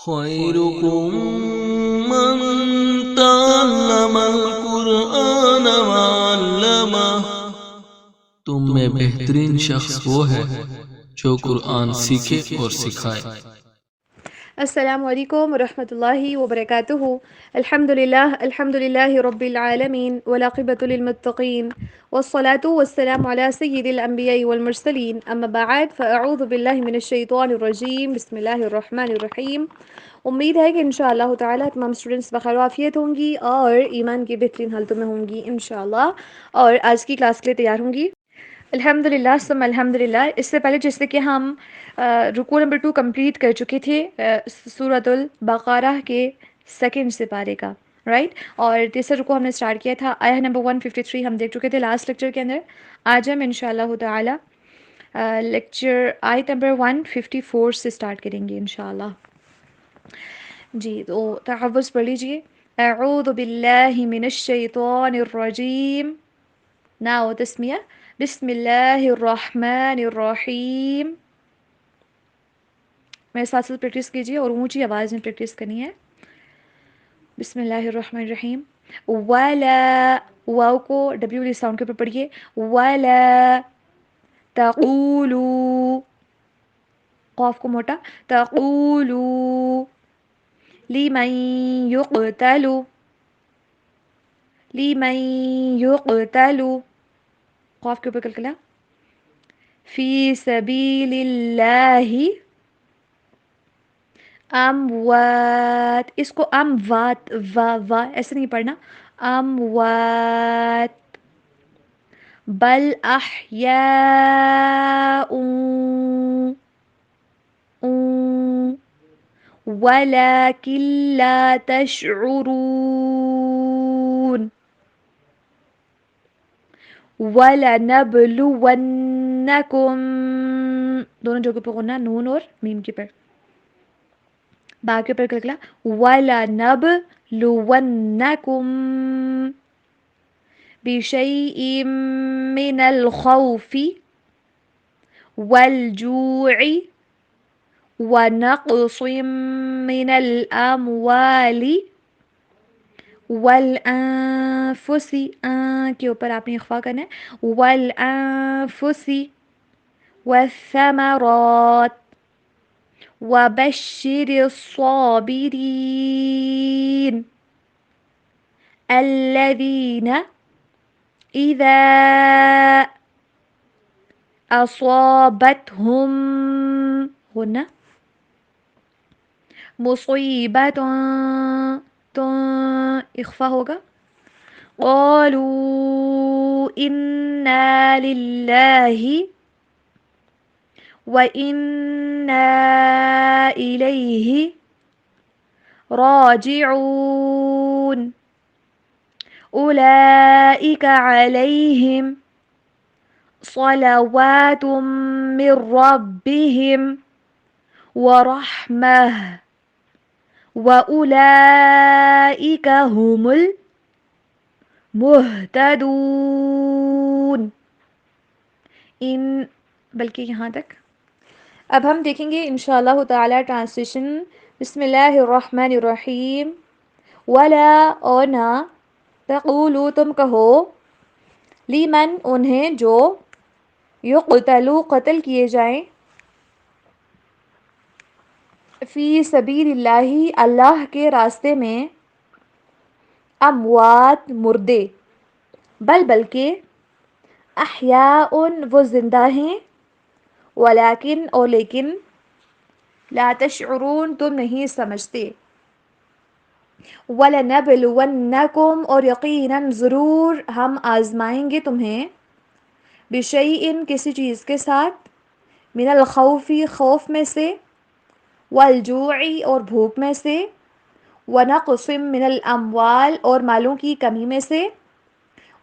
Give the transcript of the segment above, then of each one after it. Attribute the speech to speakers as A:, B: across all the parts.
A: خيركم من تعلم القرآن وعلمه، تم میں بہترین شخص وہ ہے جو قرآن سیکھے اور سکھائے۔
B: السلام علیکم ورحمۃ اللہ وبرکاتہ۔ الحمد للہ رب العالمین والعاقبۃ للمتقین والصلاة والسلام علی سید الانبیاء والمرسلین، اما بعد فاعوذ باللہ من الشیطان الرجیم، بسم اللہ الرحمن الرحیم۔ امید ہے کہ انشاءاللہ تعالی تمام اسٹوڈنٹس بخیر وعافیت ہوں گی اور ایمان کی بہترین حالتوں میں ہوں گی انشاءاللہ، اور آج کی کلاس کے لیے تیار ہوں گی الحمدللہ ثم الحمدللہ۔ اس سے پہلے جیسے کہ ہم رکوع نمبر 2 کمپلیٹ کر چکے تھے سورۃ البقرہ کے سیکنڈ سپارے کا، رائٹ، اور تیسرا رکوع ہم نے اسٹارٹ کیا تھا آیہ نمبر 153 ہم دیکھ چکے تھے لاسٹ لیکچر کے اندر۔ آج ہم انشاءاللہ تعالی لیکچر آیت نمبر 154 سے اسٹارٹ کریں گے انشاءاللہ۔ جی تو تحفظ پڑھ لیجئے۔ اعوذ باللہ من الشیطان الرجیم، ناؤ تسمیہ، بسم اللہ الرحمن الرحیم۔ میرے ساتھ ساتھ پریکٹس کیجیے اور اونچی آواز میں پریکٹس کرنی ہے۔ بسم اللہ الرحمن الرحیم۔ ولا، واو کو ڈبلیو لی ساؤنڈ کے اوپر پڑھیے۔ ولا تقولو، قاف کو موٹا، تقولو لمن یقتل، لمن یقتل، قاف کے اوپر کلکلا، فی سبیل اللہ اموات، اس کو اموات، وا ایسے نہیں پڑھنا، اموات، بل احیاء ولکن لا تشعرون، وَلَنَبْلُوَنَّكُمْ، دونوں جگہ پہ غنہ، نون اور میم کے پر، با کے اوپر کلکلا، وَلَنَبْلُوَنَّكُمْ بِشَيْءٍ مِّنَ الْخَوْفِ وَالْجُوعِ وَنَقْصٍ مِّنَ الْأَمْوَالِ والانفس، کے اوپر آپ نے اخفا کرنا ہے، والانفس والثمرات وبشر الصابرین الذین اذا اصابتهم غنہ مصیبت، تو اخفا ہوگا، قالوا انا للہ وَإِنَّا إِلَيْهِ راجعون، أولئك عليهم صلوات من ربهم ورحمة وأولئك هم المهتدون، ان بلکہ یہاں تک۔ اب ہم دیکھیں گے انشاءاللہ تعالی ٹرانسلیشن۔ بسم اللہ الرحمن الرحیم۔ ولا، اور نہ، تقولو تم کہو، لیمن انہیں جو، یقتلو قتل کیے جائیں، فی سبیل اللہ اللہ کے راستے میں، اموات مردے، بلکہ احیاء وہ زندہ ہیں، ولیکن اور لیکن، لا تشعرون تم نہیں سمجھتے، وَلَنَبْلُوَنَّكُمْ اور یقیناً ضرور ہم آزمائیں گے تمہیں، بِشَيْءٍ کسی چیز کے ساتھ، من الخوف خوف میں سے، والجوع اور بھوک میں سے، ونقص من الاموال اور مالوں کی کمی میں سے،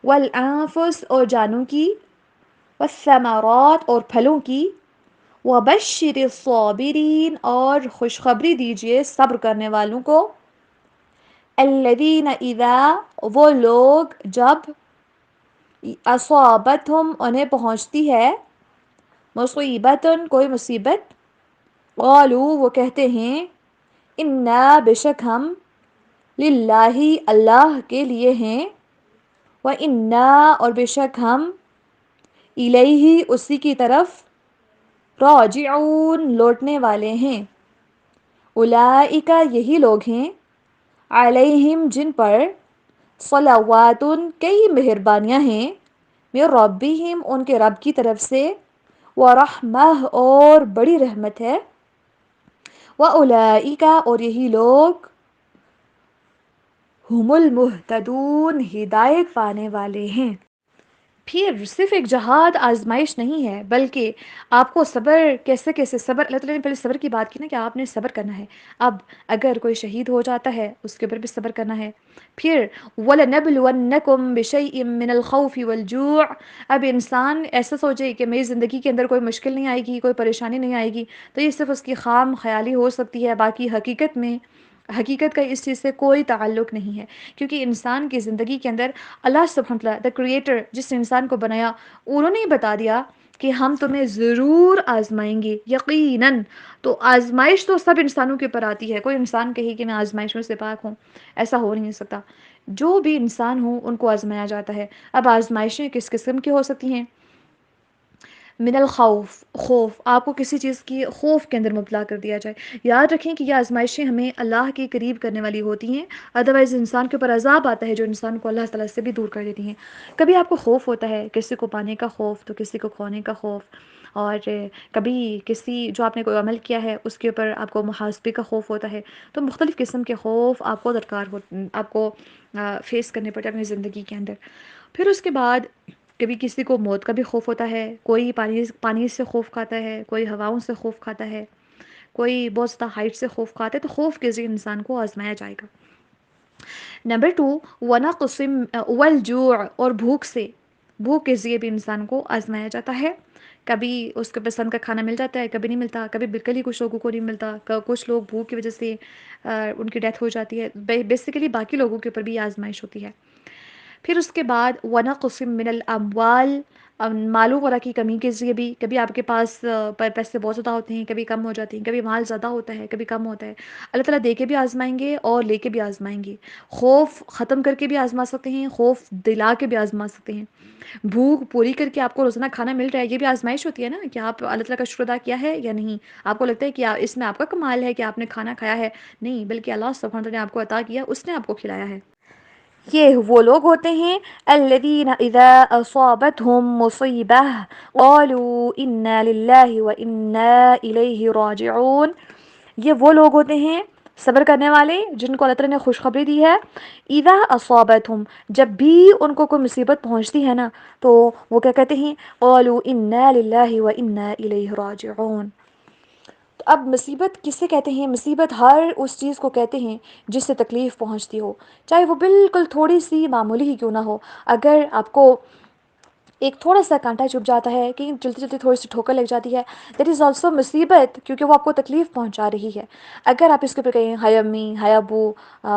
B: والانفس اور جانوں کی، والثمرات اور پھلوں کی، وبشر الصابرین اور خوشخبری دیجیے صبر کرنے والوں کو، الذین اذا وہ لوگ جب، اصابتہم انہیں پہنچتی ہے، مصیبتن کوئی مصیبت، قالوا وہ کہتے ہیں، انا بے شک ہم للہ اللہ کے لیے ہیں، وَإِنَّا اور بے شک ہم الیہ اسی کی طرف راجعون لوٹنے والے ہیں، اولئک یہی لوگ ہیں، علیہم جن پر صلوات کئی مہربانیاں ہیں، من ربہم ان کے رب کی طرف سے، ورحمہ اور بڑی رحمت ہے، واولئک اور یہی لوگ ہم المہتدون ہدایت پانے والے ہیں۔ پھر صرف ایک جہاد آزمائش نہیں ہے، بلکہ آپ کو صبر کیسے صبر، اللہ تعالیٰ نے پہلے صبر کی بات کی نا کہ آپ نے صبر کرنا ہے۔ اب اگر کوئی شہید ہو جاتا ہے اس کے اوپر بھی صبر کرنا ہے۔ پھر وَلَنَبْلُوَنَّكُمْ بِشَيْءٍ مِّنَ الْخَوْفِ وَالْجُوعِ، اب انسان ایسا سوچے کہ میری زندگی کے اندر کوئی مشکل نہیں آئے گی، کوئی پریشانی نہیں آئے گی، تو یہ صرف اس کی خام خیالی ہو سکتی ہے، باقی حقیقت کا اس چیز سے کوئی تعلق نہیں ہے، کیونکہ انسان کی زندگی کے اندر اللہ سبحانہ وتعالیٰ دا کریٹر جس نے انسان کو بنایا، انہوں نے بتا دیا کہ ہم تمہیں ضرور آزمائیں گے یقیناً۔ تو آزمائش تو سب انسانوں کے اوپر آتی ہے، کوئی انسان کہے کہ میں آزمائشوں سے پاک ہوں، ایسا ہو نہیں سکتا۔ جو بھی انسان ہوں ان کو آزمایا جاتا ہے۔ اب آزمائشیں کس قسم کی ہو سکتی ہیں؟ من الخوف، خوف، آپ کو کسی چیز کی خوف کے اندر مبتلا کر دیا جائے۔ یاد رکھیں کہ یہ آزمائشیں ہمیں اللہ کے قریب کرنے والی ہوتی ہیں، ادروائز انسان کے اوپر عذاب آتا ہے جو انسان کو اللہ تعالیٰ سے بھی دور کر دیتی ہیں۔ کبھی آپ کو خوف ہوتا ہے، کسی کو پانے کا خوف تو کسی کو کھونے کا خوف، اور کبھی کسی جو آپ نے کوئی عمل کیا ہے اس کے اوپر آپ کو محاسبے کا خوف ہوتا ہے۔ تو مختلف قسم کے خوف آپ کو آپ کو فیس کرنے پڑتے ہیں اپنی زندگی کے اندر۔ پھر اس کے بعد کبھی کسی کو موت کا بھی خوف ہوتا ہے، کوئی پانی سے خوف کھاتا ہے، کوئی ہواؤں سے خوف کھاتا ہے، کوئی بہت زیادہ ہائٹ سے خوف کھاتا ہے۔ تو خوف کے ذریعے انسان کو آزمایا جائے گا۔ نمبر 2، وَنَقْصٍ وَالْجُوعِ اور بھوک کے ذریعے بھی انسان کو آزمایا جاتا ہے۔ کبھی اس کے پسند کا کھانا مل جاتا ہے، کبھی نہیں ملتا، کبھی بالکل ہی کچھ لوگوں کو نہیں ملتا، کچھ لوگ بھوک کی وجہ سے ان کی ڈیتھ ہو جاتی ہے۔ بیسیکلی باقی لوگوں کے اوپر بھی یہ آزمائش ہوتی ہے۔ پھر اس کے بعد وَنَقْصٍ مِّنَ الْأَمْوَالِ، مالوں وغیرہ کی کمی کے ذریعے بھی، کبھی آپ کے پاس پیسے بہت زیادہ ہوتے ہیں، کبھی کم ہو جاتے ہیں، کبھی مال زیادہ ہوتا ہے، کبھی کم ہوتا ہے۔ اللہ تعالیٰ دے کے بھی آزمائیں گے اور لے کے بھی آزمائیں گے۔ خوف ختم کر کے بھی آزما سکتے ہیں، خوف دلا کے بھی آزما سکتے ہیں۔ بھوک پوری کر کے آپ کو روزانہ کھانا مل رہا ہے، یہ بھی آزمائش ہوتی ہے نا کہ آپ اللہ تعالیٰ کا شکر ادا کیا ہے یا نہیں۔ آپ کو لگتا ہے کہ اس میں آپ کا کمال ہے کہ آپ نے کھانا کھایا ہے، نہیں، بلکہ اللہ سبحانہ وتعالیٰ نے آپ کو عطا کیا، اس نے آپ کو کھلایا ہے۔ یہ وہ لوگ ہوتے ہیں الذین اذا اصابتهم مصیبہ قالوا انا للہ وانا الیہ راجعون، یہ وہ لوگ ہوتے ہیں صبر کرنے والے جن کو اللہ تعالیٰ نے خوشخبری دی ہے۔ اذا اصابتهم، جب بھی ان کو کوئی مصیبت پہنچتی ہے نا تو وہ کیا کہتے ہیں؟ قالوا انا للہ وانا الیہ راجعون۔ تو اب مصیبت کسے کہتے ہیں؟ مصیبت ہر اس چیز کو کہتے ہیں جس سے تکلیف پہنچتی ہو، چاہے وہ بالکل تھوڑی سی معمولی ہی کیوں نہ ہو۔ اگر آپ کو ایک تھوڑا سا کانٹا چبھ جاتا ہے، کہیں چلتے چلتے تھوڑی سی ٹھوکر لگ جاتی ہے، دیٹ از آلسو مصیبت، کیونکہ وہ آپ کو تکلیف پہنچا رہی ہے۔ اگر آپ اس کے اوپر کہیں ہائے امی، ہائے ابو،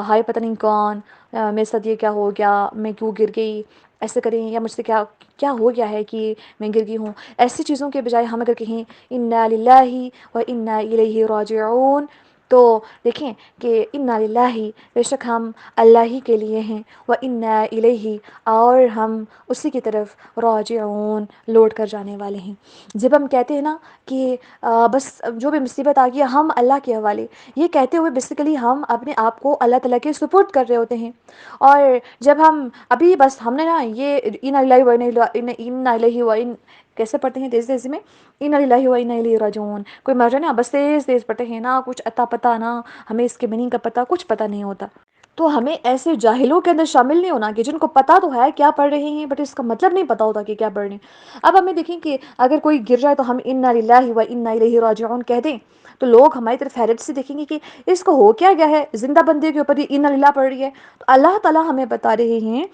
B: ہائے پتہ نہیں کون، میرے ساتھ یہ کیا ہو گیا، میں کیوں گر گئی، ایسے کریں، یا مجھ سے کیا ہو گیا ہے کہ میں گر گئی ہوں، ایسی چیزوں کے بجائے ہم اگر کہیں انا للہ و انا الیہ راجعون، تو دیکھیں کہ انا للہ، بے شک ہم اللہ ہی کے لیے ہیں، و انا الیہ اور ہم اسی کی طرف راجعون لوٹ کر جانے والے ہیں۔ جب ہم کہتے ہیں نا کہ بس جو بھی مصیبت آ گئی ہم اللہ کے حوالے، یہ کہتے ہوئے بیسیکلی ہم اپنے آپ کو اللہ تعالیٰ کے سپرد کر رہے ہوتے ہیں۔ اور جب ہم ابھی بس ہم نے نا یہ انا للہ و انا الیہ و کیسے پڑھتے ہیں تیزی میں، انا للہ و انا الیہ راجعون، کوئی مر جائے نا بس تیز پڑھتے ہیں، نہ کچھ اتا پتہ، نہ ہمیں اس کے میننگ کا پتہ، کچھ پتہ نہیں ہوتا۔ تو ہمیں ایسے جاہلوں کے اندر شامل نہیں ہونا کہ جن کو پتہ تو ہے کیا پڑھ رہے ہیں بٹ اس کا مطلب نہیں پتہ ہوتا کہ کیا پڑھ رہے ہیں۔ اب ہمیں دیکھیں کہ اگر کوئی گر جائے تو ہم انا للہ و انا الیہ راجعون کہہ دیں تو لوگ ہماری طرف حیرت سے دیکھیں گے کہ اس کو ہو کیا گیا ہے، زندہ بندے کے اوپر یہ انا للہ پڑھ رہی ہے۔ تو اللہ تعالیٰ ہمیں بتا رہے ہیں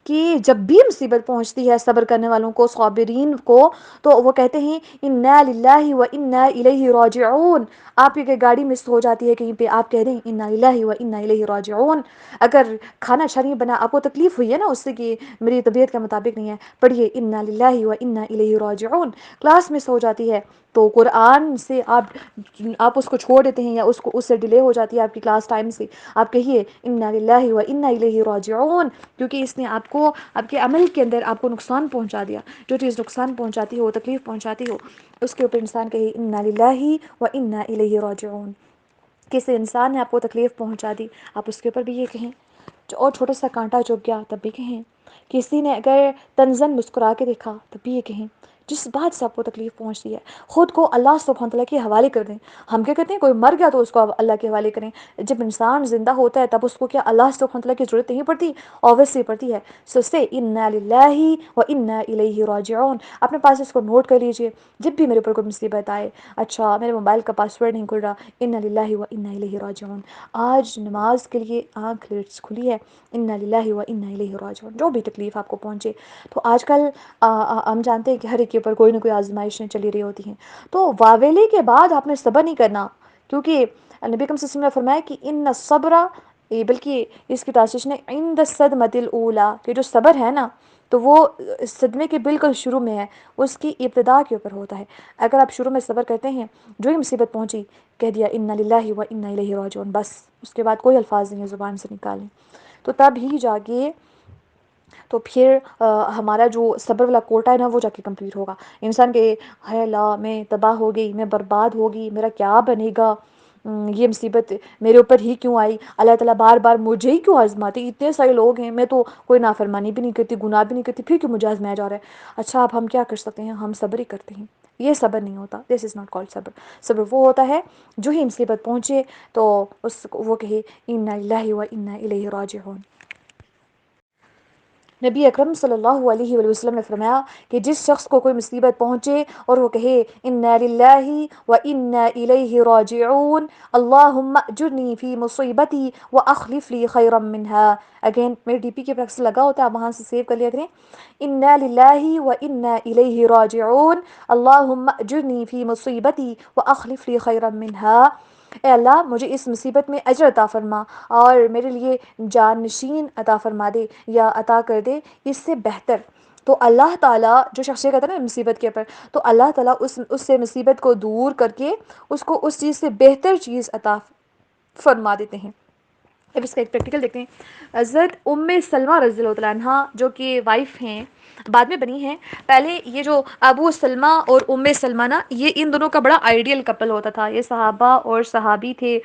B: کہ جب بھی مصیبت پہنچتی ہے صبر کرنے والوں کو، صابرین کو، تو وہ کہتے ہیں انا للہ و انا الیہ راجعون۔ آپ کی گاڑی مس ہو جاتی ہے کہیں پہ، آپ کہہ دیں انا للہ و انا الیہ راجعون۔ اگر کھانا اچھا نہیں بنا، آپ کو تکلیف ہوئی ہے نا اس سے کہ میری طبیعت کے مطابق نہیں ہے، پڑھیے انا للہ و انا الیہ راجعون۔ کلاس مس ہو جاتی ہے، تو قرآن سے آپ اس کو چھوڑ دیتے ہیں یا اس سے ڈیلے ہو جاتی ہے آپ کی کلاس ٹائم سے، آپ کہیے انا للہ و انا الیہ راجعون، کیونکہ اس نے آپ کو آپ کے عمل کے اندر آپ کو نقصان پہنچا دیا. جو چیز نقصان پہنچاتی ہو، تکلیف پہنچاتی ہو، اس کے اوپر انسان کہے انا للہ و انا الیہ راجعون. کسی انسان نے آپ کو تکلیف پہنچا دی، آپ اس کے اوپر بھی یہ کہیں. اور چھوٹا سا کانٹا چبھ گیا تب بھی کہیں. کسی نے اگر تنزن مسکرا کے دیکھا تب بھی یہ کہیں. جس بات سے آپ کو تکلیف پہنچتی ہے خود کو اللہ سبحانہ تعالیٰ کے حوالے کر دیں. ہم کیا کہتے ہیں کوئی مر گیا تو اس کو اللہ کے حوالے کریں. جب انسان زندہ ہوتا ہے تب اس کو کیا اللہ سبحانہ تعالیٰ کی ضرورت نہیں پڑتی؟ اوبویسلی پڑتی ہے. سو سے انا للہ و انا الیہ راجعون. اپنے پاس اس کو نوٹ کر لیجئے. جب بھی میرے اوپر کوئی مصیبت آئے، اچھا میرے موبائل کا پاسورڈ نہیں کھل رہا، انا للہ و انا الیہ راجعون. آج نماز کے لیے آنکھ لیٹس کھلی ہے، انا للہ و انا الیہ راجعون. جو بھی تکلیف آپ کو پہنچے، تو آج کل ہم جانتے ہیں کہ ہر ایک کے اوپر کوئی نہ کوئی آزمائشیں چلی رہی ہوتی ہیں. تو واویلی کے بعد آپ نے صبر نہیں کرنا، کیونکہ نبی کریم صلی اللہ علیہ وسلم نے فرمایا کہ ان الصبر، بلکہ اس کی تاثیر نے عند الصدمۃ الاولی، کہ جو صبر ہے نا تو وہ صدمے کے بالکل شروع میں ہے، اس کی ابتدا کے اوپر ہوتا ہے. اگر آپ شروع میں صبر کرتے ہیں، جو ہی مصیبت پہنچی کہہ دیا انا للہ و انا الیہ راجعون، بس اس کے بعد کوئی الفاظ نہیں ہے زبان سے نکالیں، تو تب ہی جا کے تو پھر ہمارا جو صبر والا کوٹا ہے نا وہ جا کے کمپلیٹ ہوگا. انسان کہ ہے اللہ میں تباہ ہو گئی، میں برباد ہوگی، میرا کیا بنے گا، یہ مصیبت میرے اوپر ہی کیوں آئی، اللہ تعالیٰ بار بار مجھے ہی کیوں آزماتے، اتنے سارے لوگ ہیں، میں تو کوئی نافرمانی بھی نہیں کرتی، گناہ بھی نہیں کرتی، پھر کیوں مجھے آزمایا جا رہا ہے. اچھا اب ہم کیا کر سکتے ہیں؟ ہم صبر ہی کرتے ہیں. یہ صبر نہیں ہوتا. دس از ناٹ کالڈ صبر. صبر وہ ہوتا ہے جو ہی مصیبت پہنچے تو وہ کہے انا للہ و انا الیہ راجعون. نبی اکرم صلی اللہ علیہ وآلہ وسلم نے فرمایا کہ جس شخص کو کوئی مصیبت پہنچے اور وہ کہے انا للہ و انا الیہ راجعون، اللہم اجرنی فی مصیبتی و اخلف لی خیرا منہا. اگین میرے ڈی پی کے پر اکثر لگا ہوتا ہے، آپ وہاں سے سیو کر لیا کریں. انا للہ و انا الیہ راجعون، اللہم اجرنی فی مصیبتی و اخلف لی خیرا منہا. اے اللہ مجھے اس مصیبت میں اجر عطا فرما اور میرے لیے جانشین عطا فرما دے یا عطا کر دے اس سے بہتر. تو اللہ تعالیٰ جو شخص کہتا ہے نا مصیبت کے اوپر، تو اللہ تعالیٰ اس سے مصیبت کو دور کر کے اس کو اس چیز سے بہتر چیز عطا فرما دیتے ہیں. اب اس کا ایک پریکٹیکل دیکھتے ہیں. حضرت ام سلمہ رضی اللہ تعالیٰ عنہ جو کہ وائف ہیں، بعد میں بنی ہیں. پہلے یہ جو ابو سلمہ اور ام سلمہ نا، یہ ان دونوں کا بڑا آئیڈیل کپل ہوتا تھا. یہ صحابہ اور صحابی تھے.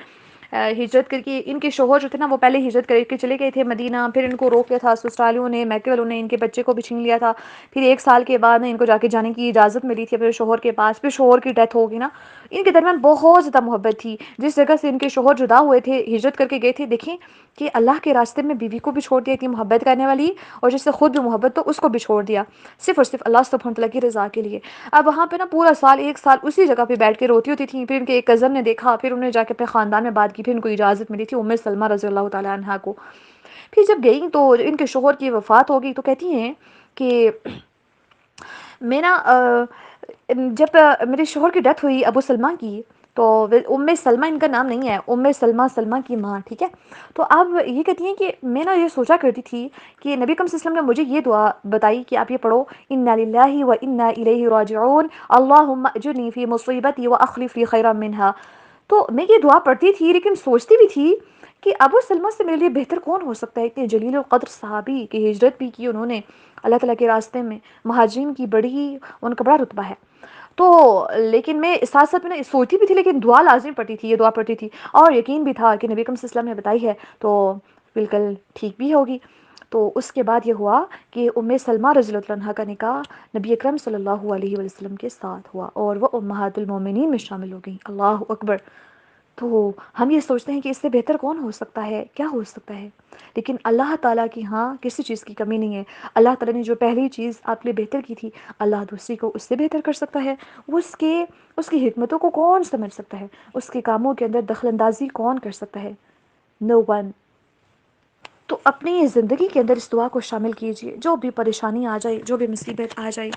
B: ہجرت کر کے ان کے شوہر جو تھے نا وہ پہلے ہجرت کر کے چلے گئے تھے مدینہ، پھر ان کو روک لیا تھا سسرالیوں نے، میکے والوں نے ان کے بچے کو بھی چھین لیا تھا. پھر 1 سال کے بعد ان کو جا کے جانے کی اجازت ملی تھی اپنے شوہر کے پاس. پھر شوہر کی ڈیتھ ہوگی نا. ان کے درمیان بہت زیادہ محبت تھی. جس جگہ سے ان کے شوہر جدا ہوئے تھے، ہجرت کر کے گئے تھے، دیکھیں کہ اللہ کے راستے میں بیوی کو بھی چھوڑ دیا، اتنی محبت کرنے والی، اور جس سے خود بھی محبت تو اس کو بھی چھوڑ دیا، صرف اور صرف اللہ سبحانہ تعالیٰ کی رضا کے لیے. اب وہاں پہ نا پورا سال 1 سال اسی جگہ پہ بیٹھ کے روتی ہوتی تھیں. پھر ان کے ایک کزن نے دیکھا، پھر انہوں نے جا کے اپنے خاندان میں بات کی، پھر ان کو اجازت ملی تھی ام سلمہ رضی اللہ تعالیٰ عنہا کو. پھر جب گئی تو ان کے شوہر کی وفات ہو گئی، تو کہتی ہیں کہ میں نا جب میرے شوہر کی ڈیتھ ہوئی ابو سلمہ کی، تو ام سلمہ ان کا نام نہیں ہے، ام سلمہ سلمہ کی ماں، ٹھیک ہے. تو اب یہ کہتی ہیں کہ میں نا یہ سوچا کرتی تھی کہ نبی کریم صلی اللہ علیہ وسلم نے مجھے یہ دعا بتائی کہ آپ یہ پڑھو انا للہ و انا الیہ راجعون، اللہم اجرنی فی مصیبتی و اخلف لی خیرا منہا. تو میں یہ دعا پڑھتی تھی لیکن سوچتی بھی تھی کہ ابو سلمہ سے میرے لیے بہتر کون ہو سکتا ہے. اتنے جلیل القدر صحابی کی ہجرت بھی کی انہوں نے اللہ تعالیٰ کے راستے میں، مہاجرین کی بڑی ان کا بڑا رتبہ ہے. تو لیکن میں ساتھ ساتھ میں سوچتی بھی تھی، لیکن دعا لازمی پڑھتی تھی، یہ دعا پڑھتی تھی، اور یقین بھی تھا کہ نبی کریم صلی اللہ علیہ وسلم نے بتائی ہے تو بالکل ٹھیک بھی ہوگی. تو اس کے بعد یہ ہوا کہ ام سلمہ رضی اللہ عنہا کا نکاح نبی اکرم صلی اللہ علیہ وسلم کے ساتھ ہوا اور وہ امہات المومنین میں شامل ہو گئیں. اللہ اکبر. تو ہم یہ سوچتے ہیں کہ اس سے بہتر کون ہو سکتا ہے، کیا ہو سکتا ہے، لیکن اللہ تعالیٰ کی ہاں کسی چیز کی کمی نہیں ہے. اللہ تعالیٰ نے جو پہلی چیز آپ کے لیے بہتر کی تھی، اللہ دوسری کو اس سے بہتر کر سکتا ہے. اس کی حکمتوں کو کون سمجھ سکتا ہے، اس کے کاموں کے اندر دخل اندازی کون کر سکتا ہے؟ نو ون. تو اپنی زندگی کے اندر اس دعا کو شامل کیجئے. جو بھی پریشانی آ جائے، جو بھی مصیبت آ جائے،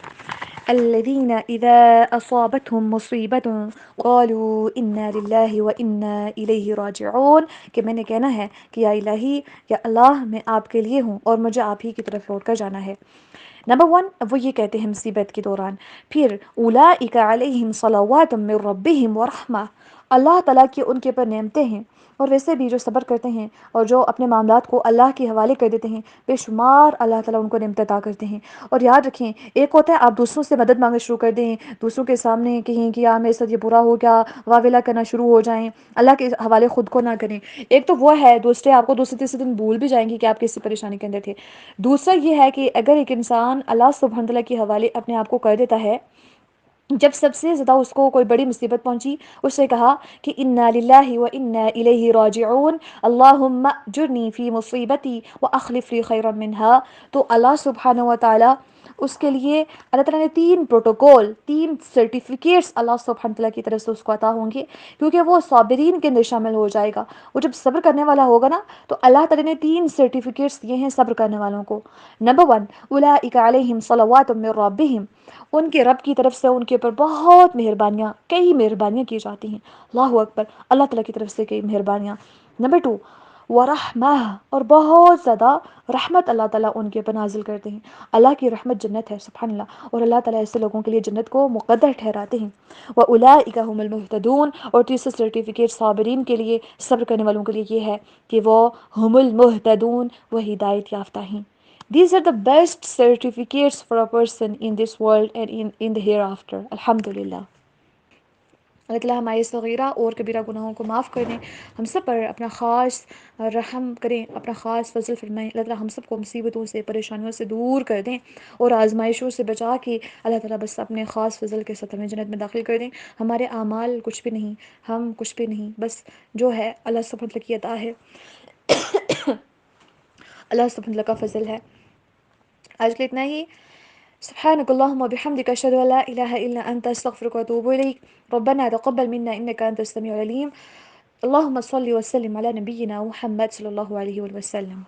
B: الذین اذا اصابتهم مصیبت قالوا انا للہ و انا الیہ راجعون، کہ میں نے کہنا ہے کہ یا الہی، یا اللہ میں آپ کے لیے ہوں اور مجھے آپ ہی کی طرف لوٹ کر جانا ہے. نمبر 1 وہ یہ کہتے ہیں مصیبت کے دوران، پھر اولئک علیہم صلوات من ربہم ورحمہ، اللہ تعالیٰ کی ان کے پر نعمتیں ہیں، اور ویسے بھی جو صبر کرتے ہیں اور جو اپنے معاملات کو اللہ کے حوالے کر دیتے ہیں، بے شمار اللہ تعالیٰ ان کو نعمت عطا کرتے ہیں۔ اور یاد رکھیں، ایک ہوتا ہے آپ دوسروں سے مدد مانگنا شروع کر دیں، دوسروں کے سامنے کہیں کہ میرے ساتھ یہ برا ہو گیا، واویلا کرنا شروع ہو جائیں، اللہ کے حوالے خود کو نہ کریں۔ ایک تو وہ ہے دوسرے آپ کو دوسرے تیسرے دن بھول بھی جائیں گے کہ آپ کسی پریشانی کے اندر تھے۔ دوسرا یہ ہے کہ اگر ایک انسان اللہ سبحانہ تعالیٰ کے حوالے اپنے آپ کو کر دیتا ہے، جب سب سے زیادہ اس کو کوئی بڑی مصیبت پہنچی، اس نے کہا کہ انا للہ و انا الیہ راجعون، اللہم اجرنی فی مصیبتی و اخلف لی خیرا منہا، تو اللہ سبحانہ و تعالیٰ اس کے لیے، اللہ تعالیٰ نے 3 پروٹوکول، 3 سرٹیفکیٹس اللہ سبحانہ تعالیٰ کی طرف سے اس کو عطا ہوں گے، کیونکہ وہ صابرین کے اندر شامل ہو جائے گا۔ وہ جب صبر کرنے والا ہوگا نا، تو اللہ تعالیٰ نے 3 سرٹیفکیٹس دیے ہیں صبر کرنے والوں کو۔ نمبر 1 اولئک علیہم صلوات من ربہم، ان کے رب کی طرف سے ان کے اوپر بہت مہربانیاں، کئی مہربانیاں کی جاتی ہیں، اللہ اکبر، اللہ تعالیٰ کی طرف سے کئی مہربانیاں۔ نمبر 2 ورحمہ، اور بہت زیادہ رحمت اللہ تعالیٰ ان کے اوپر نازل کرتے ہیں۔ اللہ کی رحمت جنت ہے، سبحان اللہ، اور اللہ تعالیٰ ایسے لوگوں کے لیے جنت کو مقدر ٹھہراتے ہیں۔ وَأُولَئِكَ هُمُ الْمُهْتَدُونَ، اور تیسرا سرٹیفکیٹ صابرین کے لیے، صبر کرنے والوں کے لیے یہ ہے کہ وہ ہم المہتدون، وہ ہدایت یافتہ ہیں۔ These are the best certificates for a person in this world and in the hereafter. الحمدللہ۔ اللہ تعالیٰ ہمارے صغیرہ اور کبیرہ گناہوں کو معاف کر دیں، ہم سب پر اپنا خاص رحم کریں، اپنا خاص فضل فرمائیں۔ اللہ تعالیٰ ہم سب کو مصیبتوں سے، پریشانیوں سے دور کر دیں اور آزمائشوں سے بچا کے اللہ تعالیٰ بس اپنے خاص فضل کے ساتھ ہمیں جنت میں داخل کر دیں۔ ہمارے اعمال کچھ بھی نہیں، ہم کچھ بھی نہیں، بس جو ہے اللہ سبحانہ وتعالیٰ کی عطا ہے، اللہ سبحانہ وتعالیٰ کا فضل ہے۔ آج کے لیے اتنا ہی۔ سبحانك اللهم وبحمدك أشهد أن لا إله إلا أنت أستغفرك وأتوب إليك ربنا تقبل منا إنك أنت السميع العليم اللهم صل وسلم على نبينا محمد صلى الله عليه وسلم.